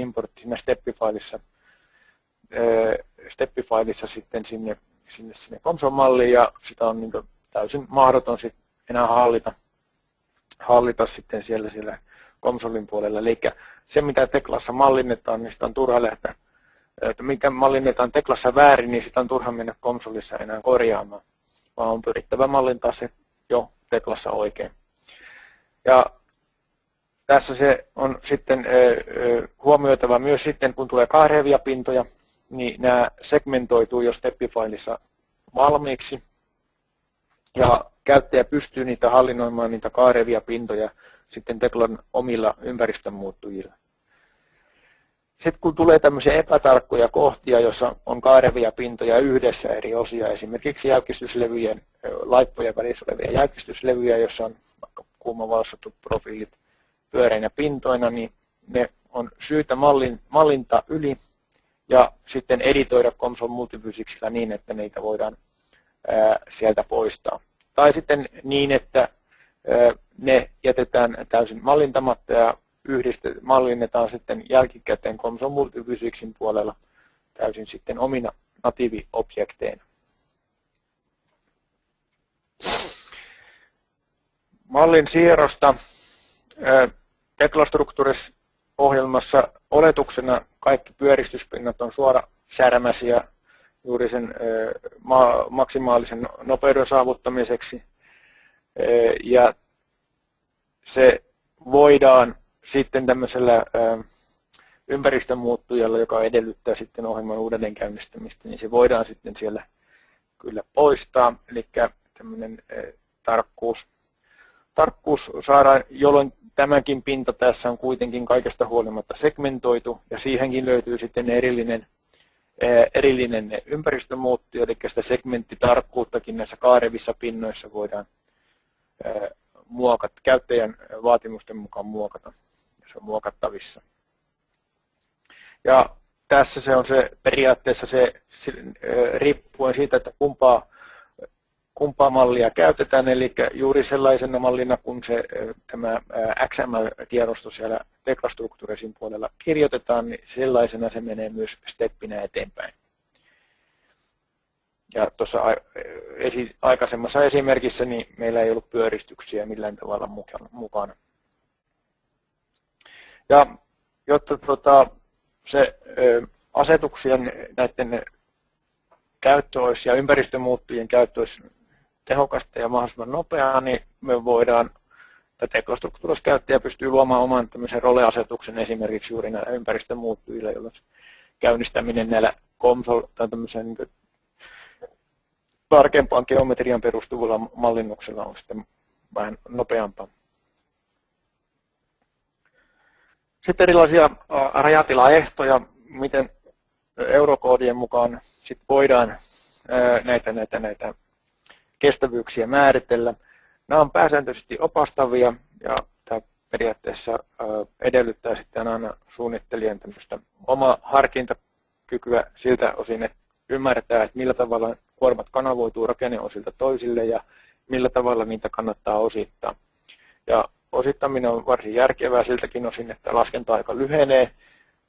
importti siinä steppifailissa sitten sinne COMSOL-malliin, ja sitä on niin täysin mahdoton sit enää hallita sitten siellä COMSOLin puolella. Eli se, mitä Teklassa mallinnetaan, niin sitä on turha lähteä, että mikä mallinnetaan Teklassa väärin, niin sitä on turha mennä COMSOLissa enää korjaamaan, vaan on pyrittävä mallintaa se jo Teklassa oikein. Ja tässä se on sitten huomioitava myös sitten, kun tulee kaarevia pintoja, niin nämä segmentoituu jo steppifailissa valmiiksi, ja käyttäjä pystyy niitä hallinnoimaan, niitä kaarevia pintoja sitten Teklan omilla ympäristömuuttujilla. Sitten kun tulee tämmöisiä epätarkkoja kohtia, joissa on kaarevia pintoja yhdessä eri osia, esimerkiksi jäykistyslevyjen, laippojen välissä olevia jäykistyslevyjä, joissa on vaikka kuumavalsatut profiilit pyöreinä pintoina, niin ne on syytä mallintaa yli ja sitten editoida COMSOL multiphysicillä niin, että niitä voidaan sieltä poistaa. Tai sitten niin, että ne jätetään täysin mallintamatta ja mallinnetaan sitten jälkikäteen COMSOL multiphysicsin puolella täysin sitten omina natiiviobjekteina. Mallin siirrosta Tekla Structures-ohjelmassa oletuksena kaikki pyöristyspinnat on suorasärmäisiä juuri sen maksimaalisen nopeuden saavuttamiseksi. Ja se voidaan sitten tämmöisellä ympäristömuuttujalla, joka edellyttää sitten ohjelman uudelleenkäynnistämistä, niin se voidaan sitten siellä kyllä poistaa. Eli tämmöinen tarkkuus saadaan, jolloin tämäkin pinta tässä on kuitenkin kaikesta huolimatta segmentoitu, ja siihenkin löytyy sitten erillinen ympäristömuuttuja, eli sitä segmenttitarkkuuttakin näissä kaarevissa pinnoissa voidaan muokata, käyttäjän vaatimusten mukaan muokata, ja se on muokattavissa. Ja tässä se on se periaatteessa riippuen siitä, että kumpaa mallia käytetään, eli juuri sellaisena mallina, kun tämä XML-tiedosto siellä Tekla Structuresin puolella kirjoitetaan, niin sellaisena se menee myös steppinä eteenpäin. Ja tuossa aikaisemmassa esimerkissä niin meillä ei ollut pyöristyksiä millään tavalla mukana. Ja jotta se asetuksien näiden käyttö olisi ja ympäristömuuttujien käyttö olisi tehokasta ja mahdollisimman nopeaa, niin me voidaan, Tekla Structures-käyttäjä pystyy luomaan oman tämmöisen role-asetuksen esimerkiksi juuri näillä ympäristömuuttujilla, jolloin käynnistäminen näillä COMSOL tai tämmöisen niin tarkempaan geometrian perustuvalla mallinnuksella on sitten vähän nopeampaa. Sitten erilaisia rajatilaehtoja, miten eurokoodien mukaan sit voidaan näitä kestävyyksiä määritellä. Nämä on pääsääntöisesti opastavia, ja tämä periaatteessa edellyttää sitten aina suunnittelijan tämmöistä omaa harkintakykyä siltä osin, että ymmärtää, että millä tavalla kuormat kanavoituu rakenneosilta toisille ja millä tavalla niitä kannattaa osittaa. Ja osittaminen on varsin järkevää siltäkin osin, että laskenta-aika lyhenee,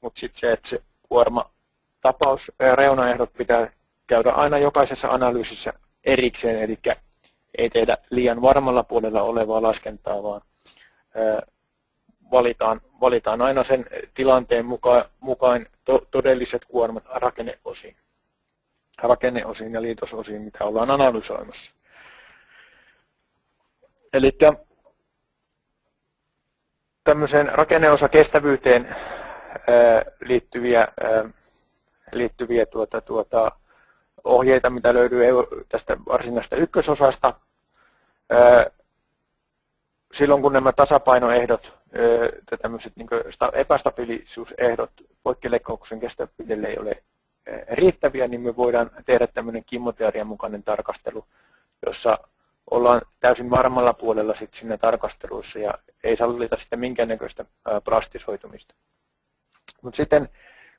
mutta sitten se, että se kuormatapaus ja reunaehdot pitää käydä aina jokaisessa analyysissä erikseen, eli ei tehdä liian varmalla puolella olevaa laskentaa, vaan valitaan aina sen tilanteen mukaan todelliset kuormat rakenneosiin ja liitososiin, mitä ollaan analysoimassa. Eli tämmöiseen rakenneosakestävyyteen liittyviä ohjeita, mitä löytyy tästä varsinaisesta ykkösosasta. Silloin kun nämä tasapainoehdot, tämmöiset niin epästabiilisuusehdot poikkileikkauksen kestävyydelle ei ole riittäviä, niin me voidaan tehdä tämmöinen kimmoteorian mukainen tarkastelu, jossa ollaan täysin varmalla puolella sit siinä tarkasteluissa ja ei sallita sitten minkäännäköistä plastisoitumista. Mutta sitten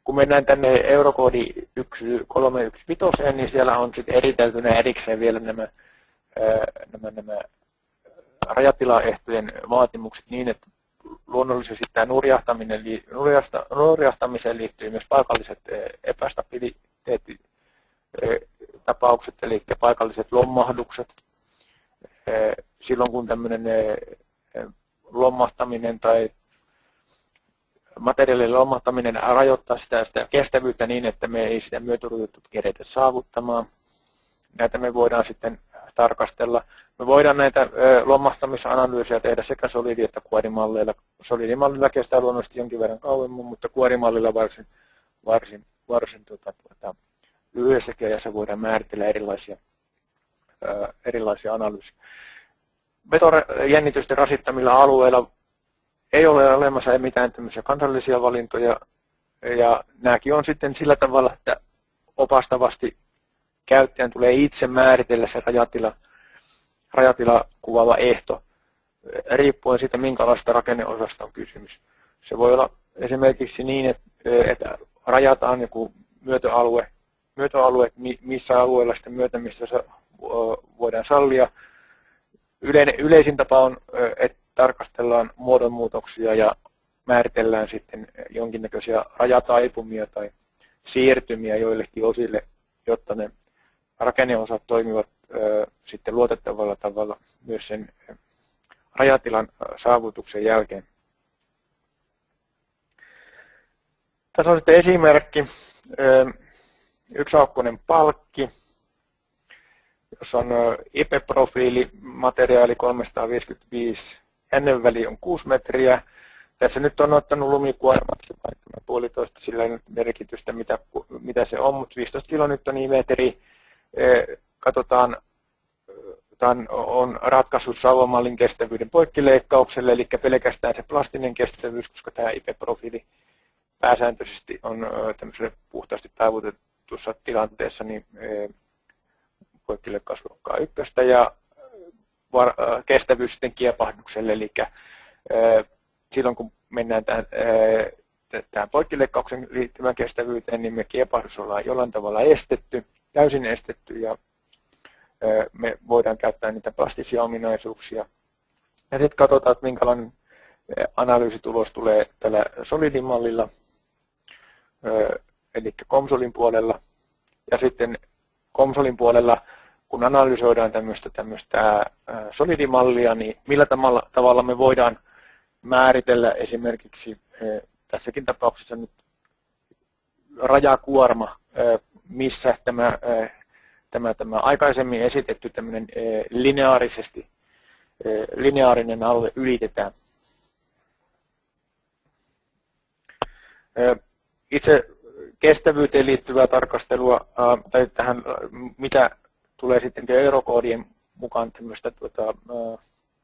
kun mennään tänne eurokoodi 1315, niin siellä on sitten eriteltynä erikseen vielä nämä rajatilaehtojen vaatimukset niin, että luonnollisesti tämä nurjahtamiseen liittyy myös paikalliset epästabiliteettitapaukset, eli paikalliset lommahdukset. Silloin kun tämmöinen lommahtaminen tai materiaalin lommahtaminen rajoittaa sitä kestävyyttä niin, että me ei sitä myötäodotettua keretä saavuttamaan. Näitä me voidaan sitten tarkastella. Me voidaan näitä lomahtamisanalyysiä tehdä sekä solidi- että kuorimalleilla. Solidimallilla kestää luonnollisesti jonkin verran kauemmin, mutta kuorimallilla varsin lyhyessäkin ajassa voidaan määritellä erilaisia analyysiä. Betonjännitysten rasittamilla alueilla ei ole olemassa mitään tämmöisiä kansallisia valintoja, ja nämäkin on sitten sillä tavalla, että opastavasti käyttäjän tulee itse määritellä se rajatila kuvaava ehto, riippuen siitä, minkälaista rakenneosasta on kysymys. Se voi olla esimerkiksi niin, että rajataan joku myötöalue, missä alueella sitten myötämistä voidaan sallia. Yleisin tapa on, että tarkastellaan muodonmuutoksia ja määritellään sitten jonkinnäköisiä rajataipumia tai siirtymiä joillekin osille, jotta ne rakenneosat toimivat sitten luotettavalla tavalla myös sen rajatilan saavutuksen jälkeen. Tässä on sitten esimerkki, yksiaukkoinen palkki, jossa on IP-profiili, materiaali 355, jännenväli on 6 metriä. Tässä nyt on ottanut lumikuormaksi 1,5, sillä ei nyt merkitystä mitä se on, mutta 15 kilonewtonimetriä. Katsotaan, tämän on ratkaisu sauvamallin kestävyyden poikkileikkaukselle, eli pelkästään se plastinen kestävyys, koska tämä IP-profiili pääsääntöisesti on tämmöiselle puhtaasti taivutetussa tilanteessa niin poikkileikkausluokkaa 1 ja kestävyys sitten kiepahdukselle, eli silloin kun mennään tähän poikkileikkauksen liittyvään kestävyyteen, niin me kiepahdus ollaan jollain tavalla täysin estetty, ja me voidaan käyttää niitä plastisia ominaisuuksia. Ja sitten katsotaan, että minkälainen analyysitulos tulee tällä solidimallilla, eli COMSOLin puolella. Ja sitten COMSOLin puolella, kun analysoidaan tämmöistä solidimallia, niin millä tavalla me voidaan määritellä esimerkiksi tässäkin tapauksessa nyt rajakuorma, missä tämä aikaisemmin esitetty tämmöinen lineaarinen alue ylitetään. Itse kestävyyteen liittyvää tarkastelua tai tähän, mitä tulee sitten eurokoodien mukaan tämmöistä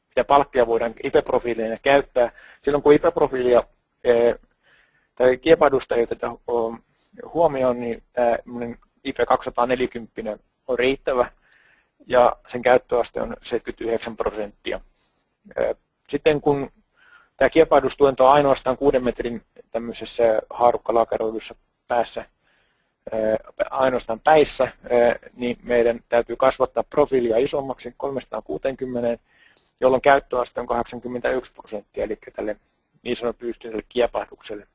mitä palkkia voidaan IP-profiileina käyttää. Silloin kun IP-profiilia tai kiepahdusta ei oteta huomioon, niin tämä IP240 on riittävä ja sen käyttöaste on 79%. Sitten kun tämä kiepahdustuento on ainoastaan 6 metrin tämmöisessä haarukkalakeroidussa päässä, ainoastaan päissä, niin meidän täytyy kasvattaa profiilia isommaksi 360, jolloin käyttöaste on 81%, eli tälle niin sanotulle pystyiselle kiepahdukselle.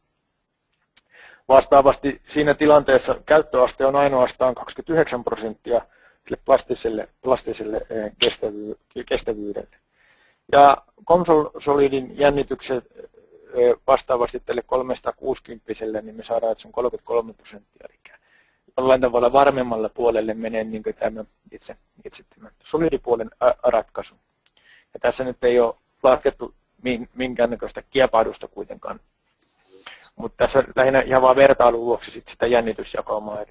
Vastaavasti siinä tilanteessa käyttöaste on ainoastaan 29% sille plastiselle kestävyydelle. Ja COMSOLidin jännitykset vastaavasti tälle 360, niin me saadaan, että se on 33%, eli jollain tavalla varmemmalle puolelle menee niin tämä itse tämä solidipuolen ratkaisu. Ja tässä nyt ei ole laskettu minkäännäköistä kiepahdusta kuitenkaan, mutta tässä lähinnä ihan vain vertailun vuoksi sitä jännitysjakaumaa, eli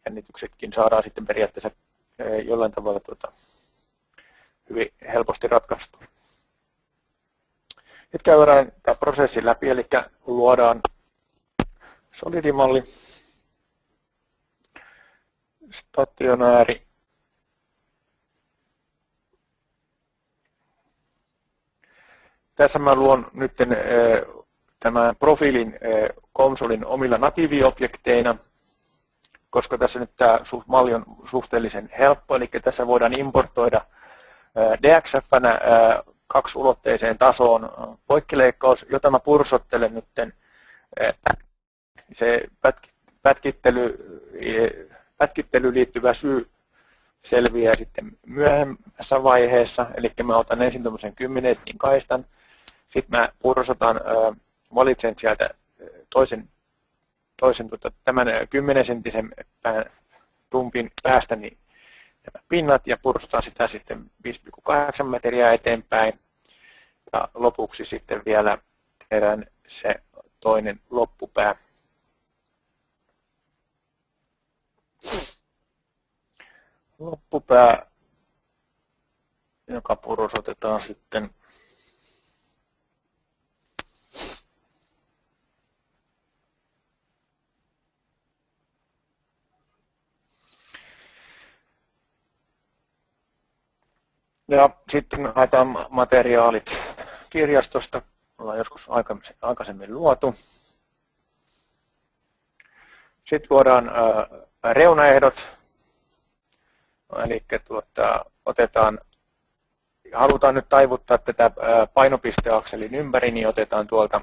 jännityksetkin saadaan sitten periaatteessa jollain tavalla hyvin helposti ratkaistua. Nyt käydään tämä prosessi läpi, eli luodaan solidimalli, stationääri, tässä mä luon nyt tämän profiilin COMSOLin omilla natiiviobjekteina, koska tässä nyt tämä malli on suhteellisen helppo, eli tässä voidaan importoida DXF-nä kaksiulotteiseen tasoon poikkileikkaus, jota mä pursottelen nyt. Se pätkittelyyn liittyvä syy selviää sitten myöhemmässä vaiheessa, eli mä otan ensin tuommoisen 10 kaistan, sitten mä pursotan, valitsen sieltä tämän 10 senttisen tumpin päästäni nämä pinnat ja pursotan sitä sitten 5,8 metriä eteenpäin. Ja lopuksi sitten vielä tehdään se toinen loppupää. Loppupää, joka pursotetaan sitten ja sitten haetaan materiaalit kirjastosta, ollaan joskus aikaisemmin luotu. Sitten luodaan reunaehdot, eli halutaan nyt taivuttaa tätä painopisteakselin ympäri, niin otetaan tuolta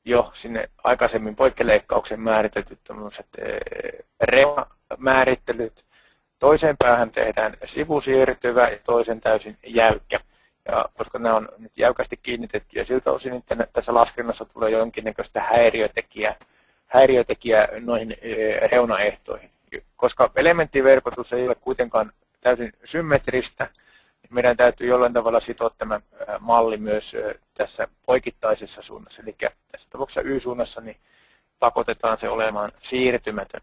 jo sinne aikaisemmin poikkileikkauksen määritellyt reunamäärittelyt. Toiseen päähän tehdään sivusiirtyvä ja toisen täysin jäykkä. Ja koska nämä on nyt jäykästi kiinnitetty ja siltä osin, että tässä laskennassa tulee jonkinnäköistä häiriötekijää noihin reunaehtoihin. Koska elementtiverkotus ei ole kuitenkaan täysin symmetristä, niin meidän täytyy jollain tavalla sitoa tämä malli myös tässä poikittaisessa suunnassa. Eli tässä tapauksessa Y-suunnassa niin pakotetaan se olemaan siirtymätön.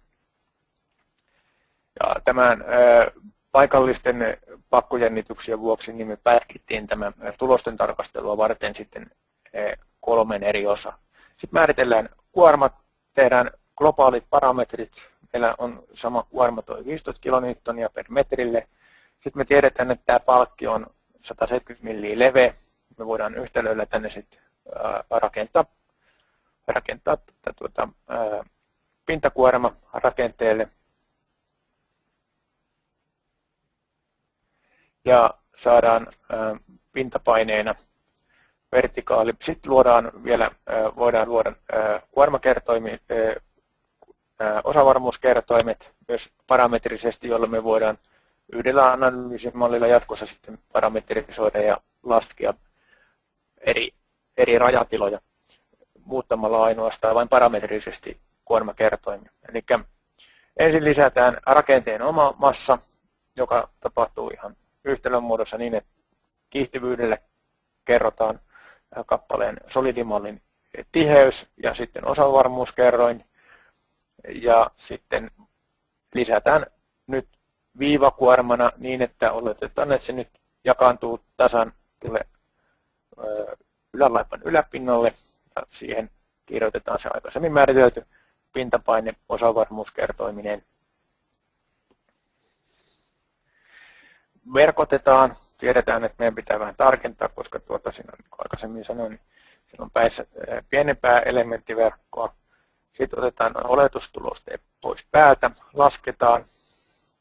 Ja tämän paikallisten pakkojännityksien vuoksi niin me pätkittiin tämä tulosten tarkastelua varten sitten 3 eri osaa. Sitten määritellään kuormat, tehdään globaalit parametrit. Meillä on sama kuorma tuo 15 kilonewtonia per metrille. Sitten me tiedetään, että tämä palkki on 170 milliä leveä. Me voidaan yhtälöillä tänne sitten rakentaa pintakuorma rakenteelle. Ja saadaan pintapaineena vertikaali. Sitten voidaan luoda osavarmuuskertoimet myös parametrisesti, jolloin me voidaan yhdellä analyysimallilla jatkossa sitten parametrisoida ja laskea eri rajatiloja muuttamalla ainoastaan vain parametrisesti kuormakertoimia. Eli ensin lisätään rakenteen oma massa, joka tapahtuu ihan yhtälön muodossa niin, että kiihtyvyydelle kerrotaan kappaleen solidimallin tiheys ja sitten osavarmuuskerroin. Ja sitten lisätään nyt viivakuormana niin, että oletetaan, että se nyt jakaantuu tasan ylälaipan yläpinnalle ja siihen kirjoitetaan se aikaisemmin määritelty pintapaine osavarmuuskertoiminen. Verkotetaan. Tiedetään, että meidän pitää vähän tarkentaa, koska siinä niin kuin aikaisemmin sanoin, niin siinä on päissä pienempää elementtiverkkoa. Sitten otetaan oletustuloste pois päältä, lasketaan.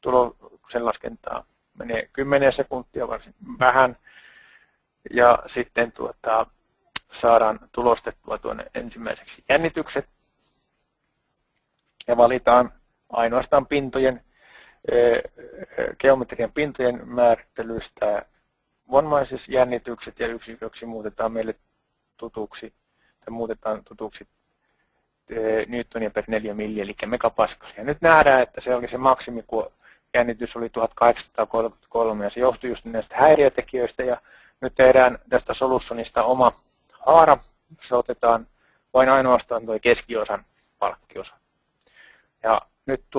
Tuloksen laskentaa menee 10 sekuntia varsin vähän. Ja sitten saadaan tulostettua tuonne ensimmäiseksi jännitykset. Ja valitaan ainoastaan geometrian pintojen määrittelystä von-Mises-jännitykset ja yksiköksi muutetaan meille tutuksi newtonia per 4 milli, eli megapaskalia. Nyt nähdään, että se maksimijännitys oli 1833 ja se johtui just näistä häiriötekijöistä ja nyt tehdään tästä solutionista oma haara, jossa otetaan vain ainoastaan tuo keskiosan palkkiosa. Ja nyt